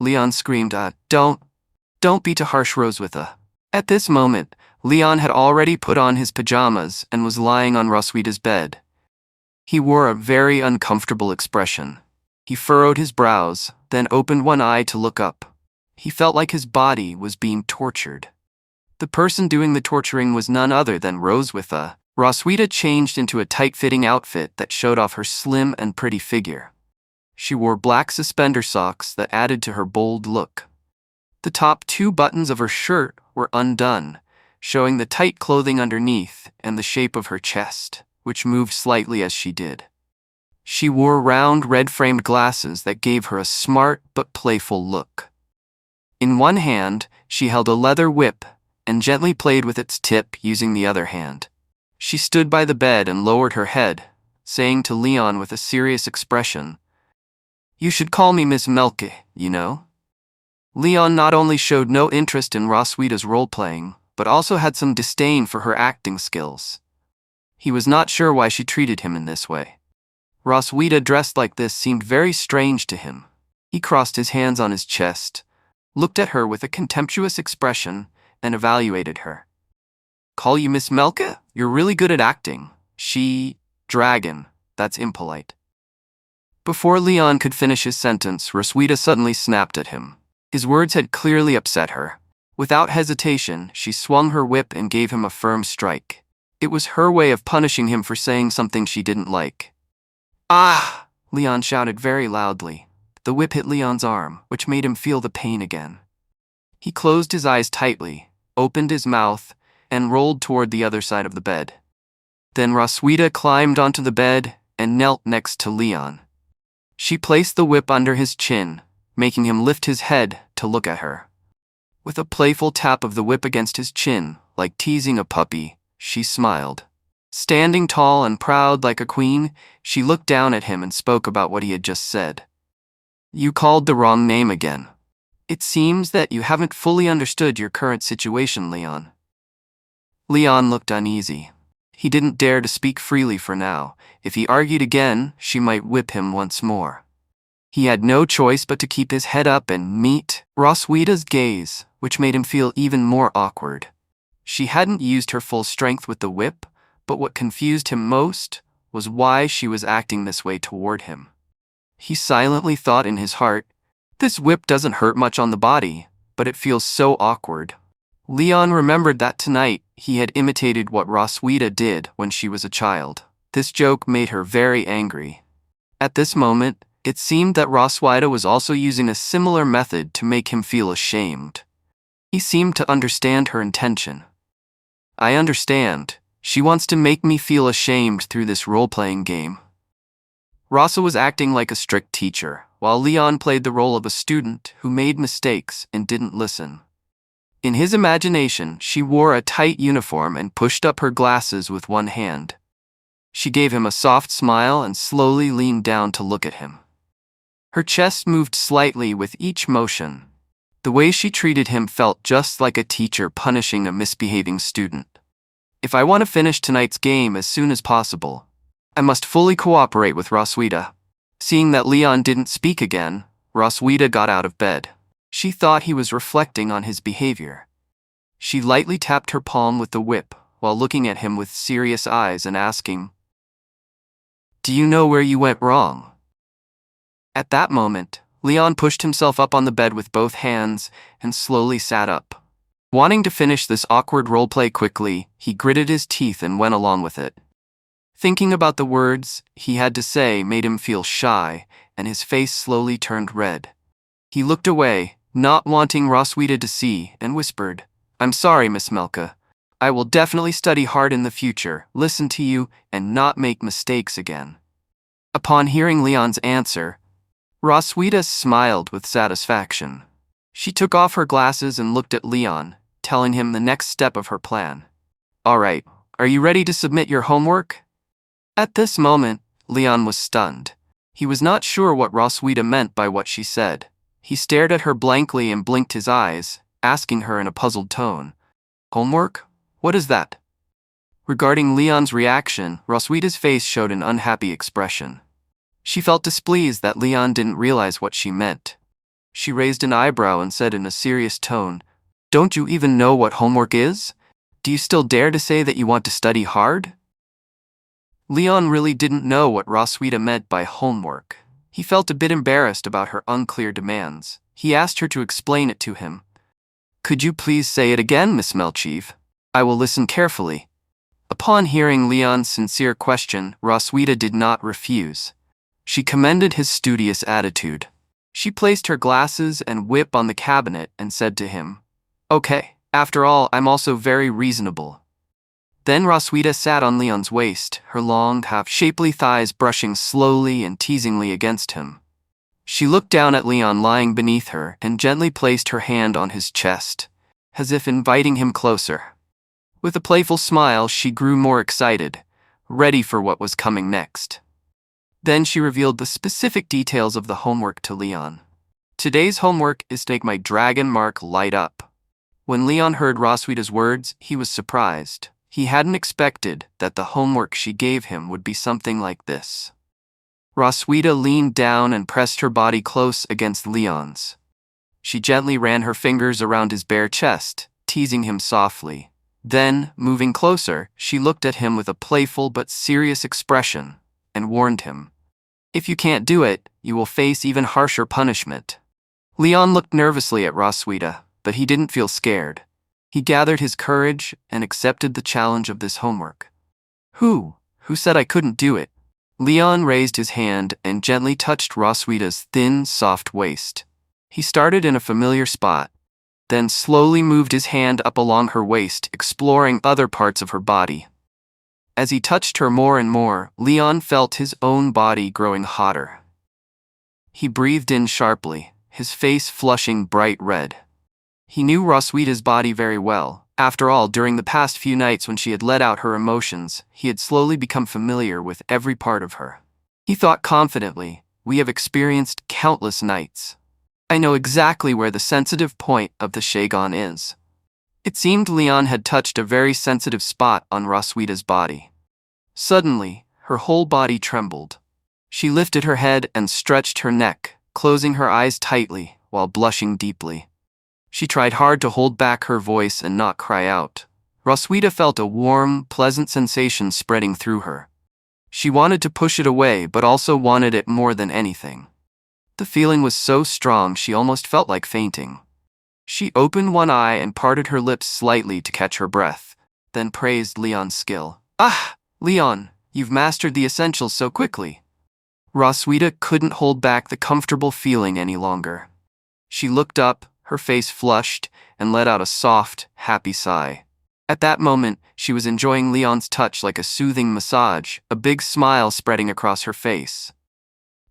Leon screamed, don't be too harsh, Roswitha. At this moment, Leon had already put on his pajamas and was lying on Roswitha's bed. He wore a very uncomfortable expression. He furrowed his brows, then opened one eye to look up. He felt like his body was being tortured. The person doing the torturing was none other than Roswitha. Roswitha changed into a tight-fitting outfit that showed off her slim and pretty figure. She wore black suspender socks that added to her bold look. The top 2 buttons of her shirt were undone, showing the tight clothing underneath and the shape of her chest, which moved slightly as she did. She wore round red-framed glasses that gave her a smart but playful look. In one hand, she held a leather whip and gently played with its tip using the other hand. She stood by the bed and lowered her head, saying to Leon with a serious expression, "You should call me Miss Melke, you know?" Leon not only showed no interest in Roswitha's role-playing, but also had some disdain for her acting skills. He was not sure why she treated him in this way. Roswitha dressed like this seemed very strange to him. He crossed his hands on his chest, looked at her with a contemptuous expression, and evaluated her. "Call you Miss Melke? You're really good at acting." Dragon, that's impolite. Before Leon could finish his sentence, Roswitha suddenly snapped at him. His words had clearly upset her. Without hesitation, she swung her whip and gave him a firm strike. It was her way of punishing him for saying something she didn't like. "Ah!" Leon shouted very loudly. The whip hit Leon's arm, which made him feel the pain again. He closed his eyes tightly, opened his mouth, and rolled toward the other side of the bed. Then Roswitha climbed onto the bed and knelt next to Leon. She placed the whip under his chin, making him lift his head to look at her. With a playful tap of the whip against his chin, like teasing a puppy, she smiled. Standing tall and proud like a queen, she looked down at him and spoke about what he had just said. "You called the wrong name again. It seems that you haven't fully understood your current situation, Leon." Leon looked uneasy. He didn't dare to speak freely for now. If he argued again, she might whip him once more. He had no choice but to keep his head up and meet Roswitha's gaze, which made him feel even more awkward. She hadn't used her full strength with the whip, but what confused him most was why she was acting this way toward him. He silently thought in his heart, "This whip doesn't hurt much on the body, but it feels so awkward." Leon remembered that tonight he had imitated what Roswitha did when she was a child. This joke made her very angry. At this moment, it seemed that Roswitha was also using a similar method to make him feel ashamed. He seemed to understand her intention. "I understand. She wants to make me feel ashamed through this role-playing game." Rasa was acting like a strict teacher, while Leon played the role of a student who made mistakes and didn't listen. In his imagination, she wore a tight uniform and pushed up her glasses with one hand. She gave him a soft smile and slowly leaned down to look at him. Her chest moved slightly with each motion. The way she treated him felt just like a teacher punishing a misbehaving student. "If I want to finish tonight's game as soon as possible, I must fully cooperate with Roswitha." Seeing that Leon didn't speak again, Roswitha got out of bed. She thought he was reflecting on his behavior. She lightly tapped her palm with the whip while looking at him with serious eyes and asking, "Do you know where you went wrong?" At that moment, Leon pushed himself up on the bed with both hands and slowly sat up. Wanting to finish this awkward roleplay quickly, he gritted his teeth and went along with it. Thinking about the words he had to say made him feel shy, and his face slowly turned red. He looked away, not wanting Roswitha to see, and whispered, "I'm sorry, Miss Melke. I will definitely study hard in the future, listen to you, and not make mistakes again." Upon hearing Leon's answer, Roswitha smiled with satisfaction. She took off her glasses and looked at Leon, telling him the next step of her plan. "All right, are you ready to submit your homework?" At this moment, Leon was stunned. He was not sure what Roswitha meant by what she said. He stared at her blankly and blinked his eyes, asking her in a puzzled tone, "Homework? What is that?" Regarding Leon's reaction, Roswitha's face showed an unhappy expression. She felt displeased that Leon didn't realize what she meant. She raised an eyebrow and said in a serious tone, "Don't you even know what homework is? Do you still dare to say that you want to study hard?" Leon really didn't know what Roswitha meant by homework. He felt a bit embarrassed about her unclear demands. He asked her to explain it to him. "Could you please say it again, Miss Melchieve? I will listen carefully." Upon hearing Leon's sincere question, Roswitha did not refuse. She commended his studious attitude. She placed her glasses and whip on the cabinet and said to him, "Okay, after all, I'm also very reasonable." Then Roswitha sat on Leon's waist, her long, half-shapely thighs brushing slowly and teasingly against him. She looked down at Leon lying beneath her and gently placed her hand on his chest, as if inviting him closer. With a playful smile, she grew more excited, ready for what was coming next. Then she revealed the specific details of the homework to Leon. "Today's homework is to make my dragon mark light up." When Leon heard Roswitha's words, he was surprised. He hadn't expected that the homework she gave him would be something like this. Roswitha leaned down and pressed her body close against Leon's. She gently ran her fingers around his bare chest, teasing him softly. Then, moving closer, she looked at him with a playful but serious expression and warned him, "If you can't do it, you will face even harsher punishment." Leon looked nervously at Roswitha, but he didn't feel scared. He gathered his courage and accepted the challenge of this homework. Who said I couldn't do it?" Leon raised his hand and gently touched Roswitha's thin, soft waist. He started in a familiar spot, then slowly moved his hand up along her waist, exploring other parts of her body. As he touched her more and more, Leon felt his own body growing hotter. He breathed in sharply, his face flushing bright red. He knew Roswitha's body very well. After all, during the past few nights when she had let out her emotions, he had slowly become familiar with every part of her. He thought confidently, "We have experienced countless nights. I know exactly where the sensitive point of the Shagon is." It seemed Leon had touched a very sensitive spot on Roswitha's body. Suddenly, her whole body trembled. She lifted her head and stretched her neck, closing her eyes tightly while blushing deeply. She tried hard to hold back her voice and not cry out. Roswitha felt a warm, pleasant sensation spreading through her. She wanted to push it away, but also wanted it more than anything. The feeling was so strong she almost felt like fainting. She opened one eye and parted her lips slightly to catch her breath, then praised Leon's skill. "Ah, Leon, you've mastered the essentials so quickly." Roswitha couldn't hold back the comfortable feeling any longer. She looked up, her face flushed, and let out a soft, happy sigh. At that moment, she was enjoying Leon's touch like a soothing massage, a big smile spreading across her face.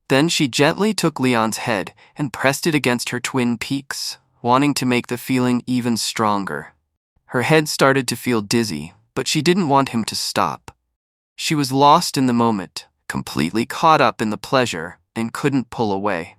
Then she gently took Leon's head and pressed it against her twin peaks, wanting to make the feeling even stronger. Her head started to feel dizzy, but she didn't want him to stop. She was lost in the moment, completely caught up in the pleasure, and couldn't pull away.